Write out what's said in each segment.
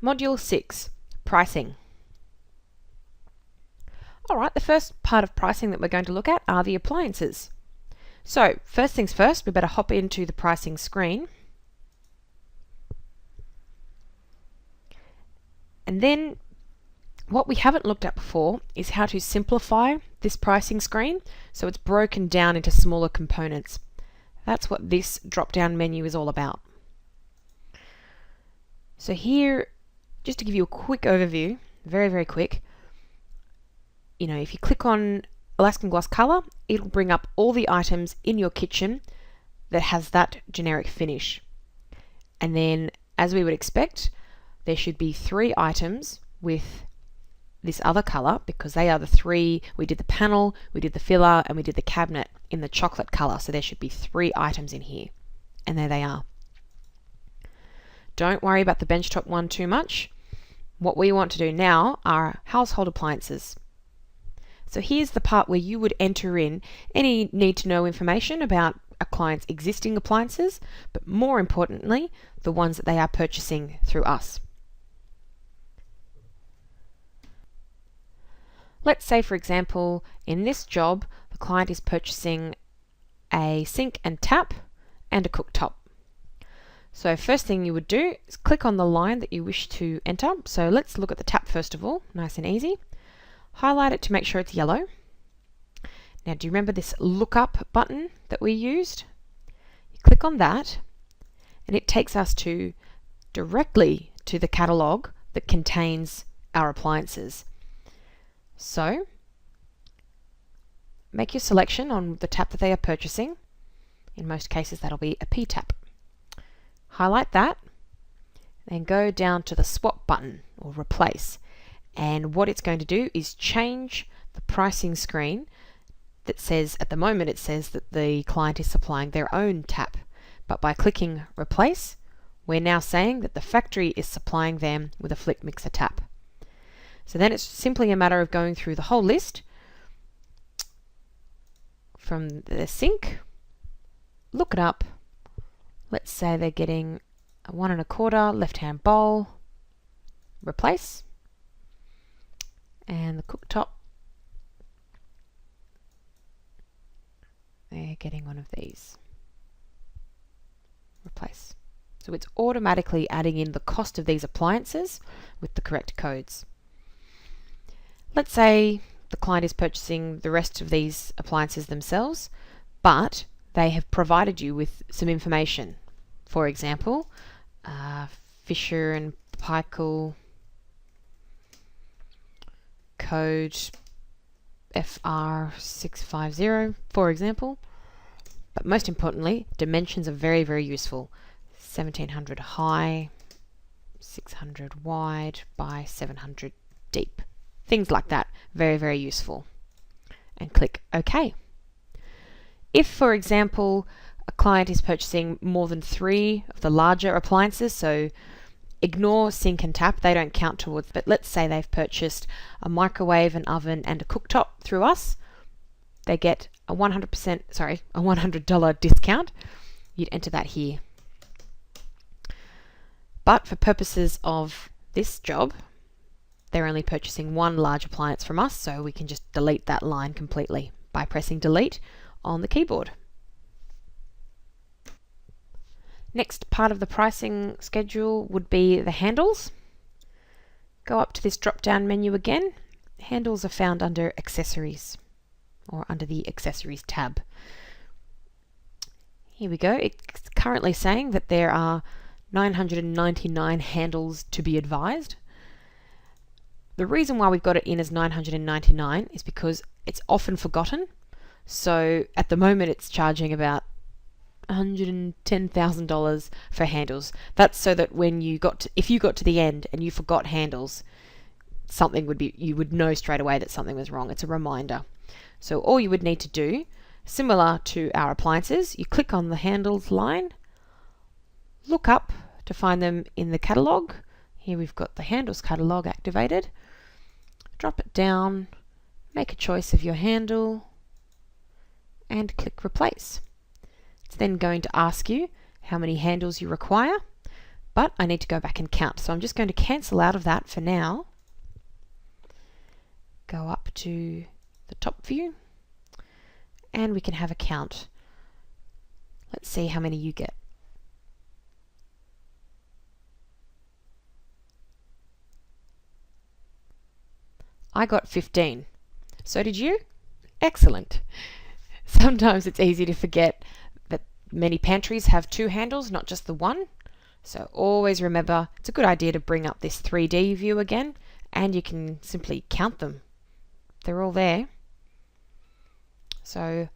Module 6, Pricing. Alright, the first part of pricing that we're going to look at are the appliances. So, first things first, we better hop into the pricing screen. And then, what we haven't looked at before is how to simplify this pricing screen so it's broken down into smaller components. That's what this drop-down menu is all about. So here, just to give you a quick overview, very quick, if you click on Alaskan Gloss Color, it'll bring up all the items in your kitchen that has that generic finish. And then, as we would expect, there should be 3 items with this other color, because they are the 3. We did the panel, we did the filler, and we did the cabinet in the chocolate color. So there should be 3 items in here. And there they are. Don't worry about the benchtop one too much. What we want to do now are household appliances. So here's the part where you would enter in any need-to-know information about a client's existing appliances, but more importantly, the ones that they are purchasing through us. Let's say, for example, in this job, the client is purchasing a sink and tap and a cooktop. So first thing you would do is click on the line that you wish to enter. So let's look at the tap first of all, nice and easy. Highlight it to make sure it's yellow. Now, do you remember this lookup button that we used? You click on that and it takes us directly to the catalogue that contains our appliances. So make your selection on the tap that they are purchasing. In most cases that'll be a P-tap. Highlight that, then go down to the swap button or replace. And what it's going to do is change the pricing screen that says, at the moment it says that the client is supplying their own tap. But by clicking replace, we're now saying that the factory is supplying them with a Flick Mixer tap. So then it's simply a matter of going through the whole list from the sink, look it up. Let's say they're getting a 1 1/4 left-hand bowl, replace, and the cooktop, they're getting one of these, replace. So it's automatically adding in the cost of these appliances with the correct codes. Let's say the client is purchasing the rest of these appliances themselves, but they have provided you with some information. For example, Fisher and Paykel code FR650, for example. But most importantly, dimensions are very useful. 1700 high, 600 wide by 700 deep. Things like that, very useful. And click OK. If, for example, a client is purchasing more than 3 of the larger appliances, so ignore sink and tap, they don't count towards, but let's say they've purchased a microwave, an oven, and a cooktop through us, they get a $100 discount. You'd enter that here. But for purposes of this job, they're only purchasing 1 large appliance from us, so we can just delete that line completely by pressing delete on the keyboard. Next part of the pricing schedule would be the handles. Go up to this drop-down menu again. Handles are found under Accessories, or under the Accessories tab. Here we go. It's currently saying that there are 999 handles to be advised. The reason why we've got it in as 999 is because it's often forgotten. So at the moment it's charging about $110,000 for handles. That's so that when if you got to the end and you forgot handles, you would know straight away that something was wrong. It's a reminder. So all you would need to do, similar to our appliances, you click on the handles line, look up to find them in the catalogue. Here we've got the handles catalogue activated. Drop it down, make a choice of your handle, and click replace. It's then going to ask you how many handles you require, but I need to go back and count. So I'm just going to cancel out of that for now. Go up to the top view and we can have a count. Let's see how many you get. I got 15. So did you? Excellent. Sometimes it's easy to forget that many pantries have 2 handles, not just the one. So always remember, it's a good idea to bring up this 3D view again, and you can simply count them. They're all there. So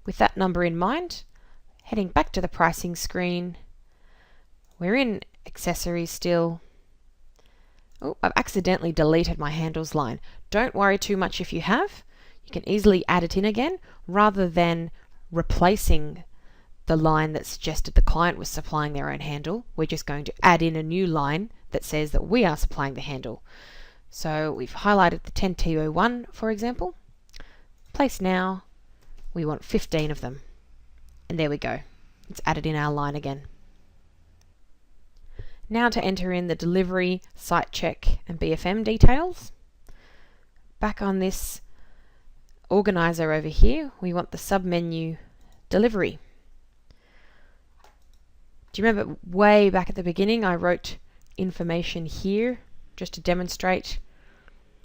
with that number in mind, heading back to the pricing screen, we're in accessories still. Oh, I've accidentally deleted my handles line. Don't worry too much if you have. You can easily add it in again rather than replacing the line that suggested the client was supplying their own handle. We're just going to add in a new line that says that we are supplying the handle. So we've highlighted the 10T01, for example. Place now. We want 15 of them. And there we go. It's added in our line again. Now to enter in the delivery, site check and BFM details. Back on this organizer over here, we want the submenu delivery. Do you remember way back at the beginning I wrote information here just to demonstrate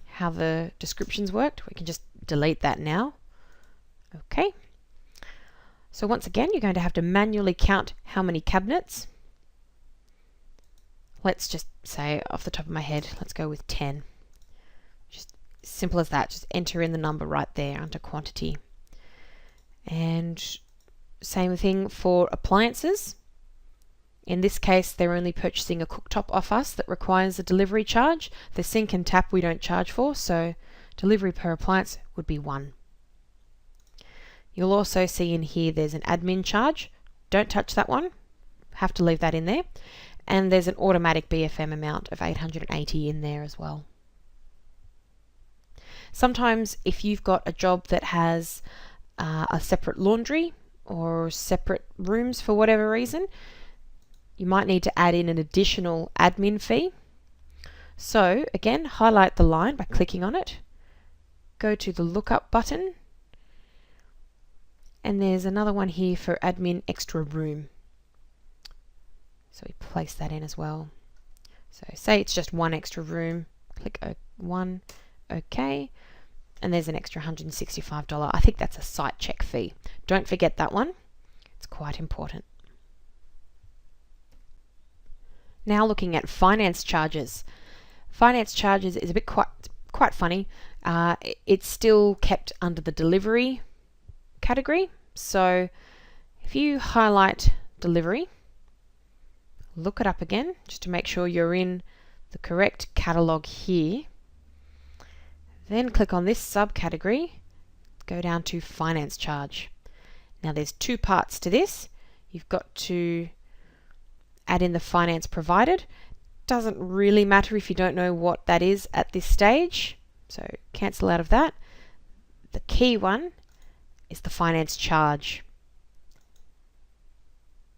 how the descriptions worked? We can just delete that now. Okay. So once again, you're going to have to manually count how many cabinets. Let's just say off the top of my head, let's go with 10. Just simple as that. Just enter in the number right there under quantity. And same thing for appliances. In this case, they're only purchasing a cooktop off us that requires a delivery charge. The sink and tap we don't charge for, so delivery per appliance would be 1. You'll also see in here there's an admin charge. Don't touch that one. Have to leave that in there. And there's an automatic BFM amount of 880 in there as well. Sometimes if you've got a job that has a separate laundry or separate rooms for whatever reason, you might need to add in an additional admin fee. So again, highlight the line by clicking on it. Go to the lookup button. And there's another one here for admin extra room. So we place that in as well. So say it's just 1 extra room, click 1, OK, and there's an extra $165. I think that's a site check fee. Don't forget that one. It's quite important. Now looking at finance charges. Finance charges is a bit quite funny. It's still kept under the delivery category. So if you highlight delivery, look it up again just to make sure you're in the correct catalog here. Then click on this subcategory, go down to finance charge. Now there's 2 parts to this. You've got to add in the finance provided. Doesn't really matter if you don't know what that is at this stage, so cancel out of that. The key one is the finance charge.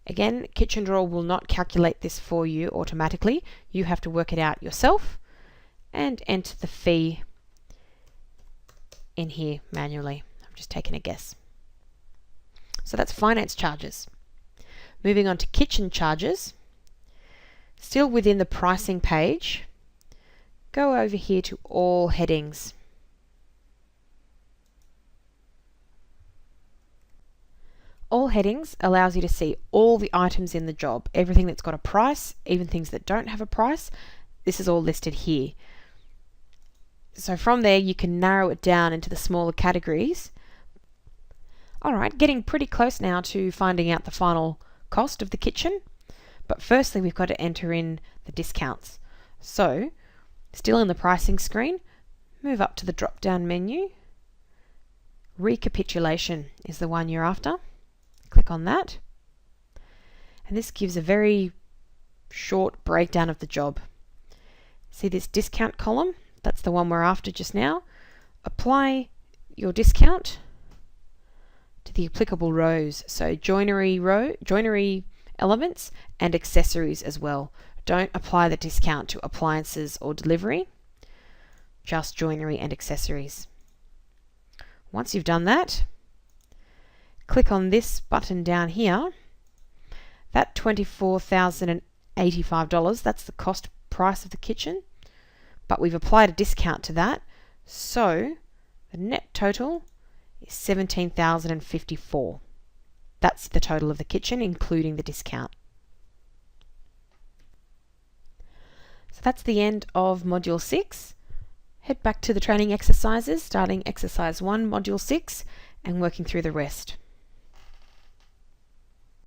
Again, Kitchen Drawer will not calculate this for you automatically. You have to work it out yourself and enter the fee in here manually. I'm just taking a guess. So that's finance charges. Moving on to kitchen charges. Still within the pricing page, go over here to all headings. All headings allows you to see all the items in the job, everything that's got a price, even things that don't have a price. This is all listed here. So from there you can narrow it down into the smaller categories. Alright, getting pretty close now to finding out the final cost of the kitchen. But firstly we've got to enter in the discounts. So, still in the pricing screen, move up to the drop down menu. Recapitulation is the one you're after. Click on that. And this gives a very short breakdown of the job. See this discount column? That's the one we're after just now. Apply your discount to the applicable rows. So joinery elements and accessories as well. Don't apply the discount to appliances or delivery, just joinery and accessories. Once you've done that, click on this button down here. That $24,085, that's the cost price of the kitchen, but we've applied a discount to that, so the net total is $17,054. That's the total of the kitchen, including the discount. So that's the end of Module 6. Head back to the training exercises, starting Exercise 1, Module 6, and working through the rest.